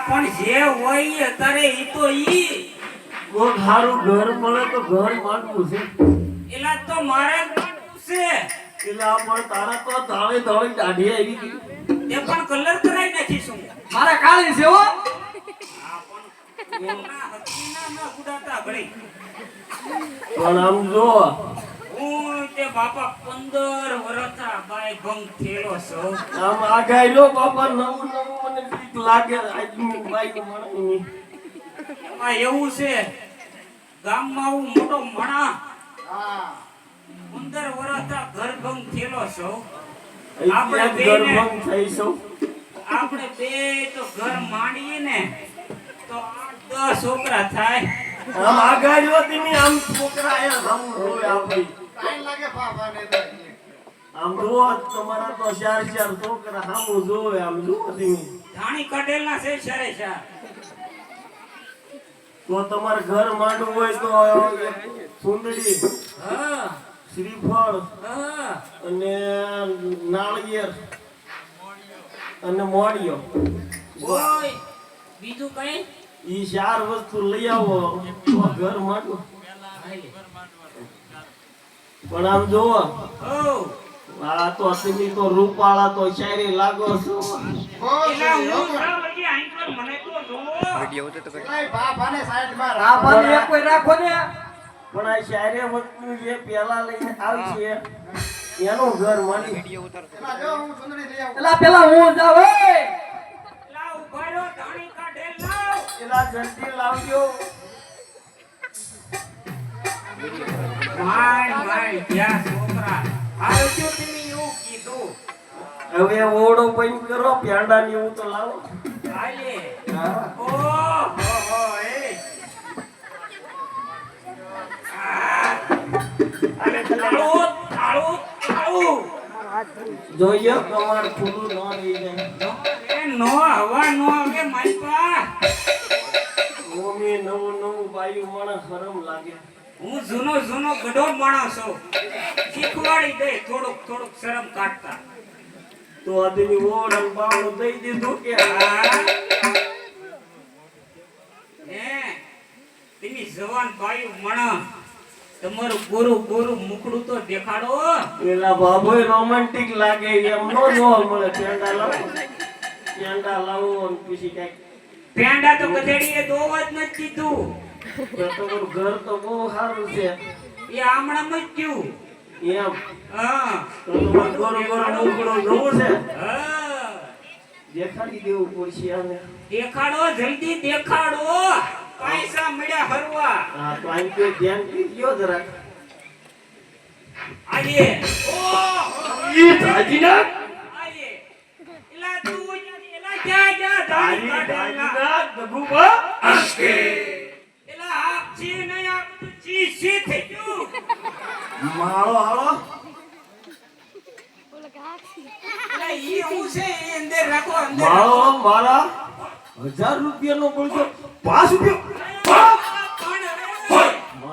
પણ જે હોય ઈ અત્યારે ઈ તો ઈ કોઈ સારું ઘર મળે તો ઘર માંડવું છે. એલા તો મારે જ માંડવું છે. એટલે આ પણ તારા તો ધાવે ધાવે દાઢી આવી ગઈ. એ પણ કલર કરાઈ નાખીશું. મારા કાળી છે હો. આ પણ ના હકીના ના ઉડાતા ઘડી. પણ આમ જો હું તે બાપા 15 વર્ષના બાય ભંગ થયેલો છું. આમ આગાયલો બાપા નવું નવું મને બીક લાગે આજની બાઈક મને. એમાં એવું છે ગામમાં હું મોટો મણા 15 વર્ષના ઘર ભંગ થયેલો છું. આપણે આપણે બેને ગર્ભમ થઈશું. આપણે બે તો ઘર માંડીએ ને તો 8-10 છોકરા થાય. આમ આગાયલો તમે આમ છોકરા આયા આમ રોય આપણી. આમ જો તમારા તો 4 છોકરા સામું જોવે આમ જો તમે. ધાણી કઢેલના છે સરે સા. તો તમારે ઘર માંડવું હોય તો સુંદરી, હા શ્રીફળ હા અને નાળિયેર અને મોડિયો ઓય બીજું કઈ ઈ 4 વસ્તુ લઈ આવો તો ઘર માંડવું. પણ આમ જોવો ઓ આ તો તમે તો રૂપાળા તો શાયરી લાગો છો. એલા હું સાવજી આંકર મને તો જોવો. આ પાણી એક કોઈ રાખો ને. પણ આ શાયરી વસ્તુ જે પેલા લઈને આવશે એનું ઘર માંડી. એલા પેલા હું જાવ એ. એલા ઉભા રહો ધાણી કઢેલ લાવ. એલા જલ્દી લાવજો. માય ક્યાં છોકરા હાલ જો તમે એવું કીધું. હવે ઓળો બંધ કરો પ્યાંડાની હું તો લાવો. હાલે હા. ઓ હો એ અરે તાળો તાળો તાળો જોઈએ કમાર ખુલ્લું ન રહી જાય. એ નો હવા નો આવે મારી પા. મમ્મી નવું નવું બાયું મને શરમ લાગે. હું જૂનો ગઢો માણસ છું. શીખવાડી દે થોડુંક શરમ કાઢતા. તો આદમી ઓળણ બાવણું દઈ દીધું કે તમે જવાન બાયું મણા તમારું ગોરું મુખડું તો દેખાડો. પેલા બાબોય રોમેન્ટિક લાગે એમ નો જોવા મળે. પેંડા લાવો અને પછી કઈક પેંડા તો ગધેડીએ દોવા જ નથી કીધું. તમારું ઘર તો બહુ સારું છે એ આમણામાં જ ગયું. એમ. હા તો તમારું ગોરું મુકડું જોવું છે હા દેખાડી દેવું પડશે આને. દેખાડો જલ્દી દેખાડો. પૈસા મળ્યા હરવા. હા તો આમ કોઈ ધ્યાન દીધો જરાક. આયે ઓ ઈ તાજીના આયે એલા તું એલા જા ધારી કાઢેલા. દગુબા એલા આપ જી નહીં આપ તું જી સી થઈ ગયું. માળો હાલો. એલા ઈ હું છે એ અંદર રાખો અંદર માળો મારા 1000 રૂપિયાનો બોલજો 5 રૂપિયા